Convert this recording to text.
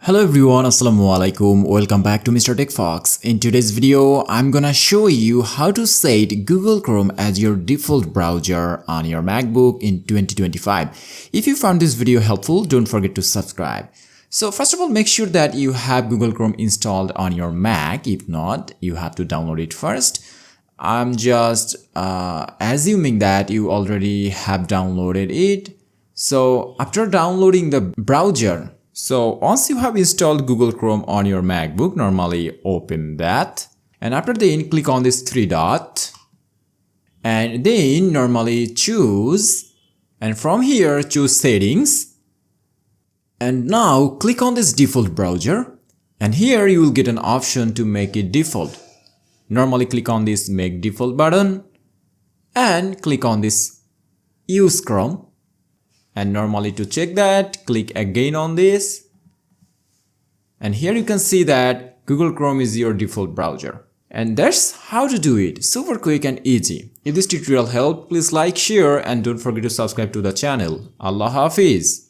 Hello everyone, Assalamualaikum. Welcome back to Mr. TechFox. In today's video, I'm gonna show you how to set Google Chrome as your default browser on your MacBook in 2025. If you found this video helpful, don't forget to subscribe. So first of all, make sure that you have Google Chrome installed on your Mac. If not, you have to download it first. I'm just assuming that you already have downloaded it. So after downloading the browser, so once you have installed Google Chrome on your MacBook, normally open that. And after then click on this three dot. And then normally choose. And from here choose settings. And now click on this default browser. And here you will get an option to make it default. Normally click on this make default button. And click on this use Chrome. And normally to check that, click again on this. And here you can see that Google Chrome is your default browser. And that's how to do it. Super quick and easy. If this tutorial helped, please like, share, and don't forget to subscribe to the channel. Allah Hafiz.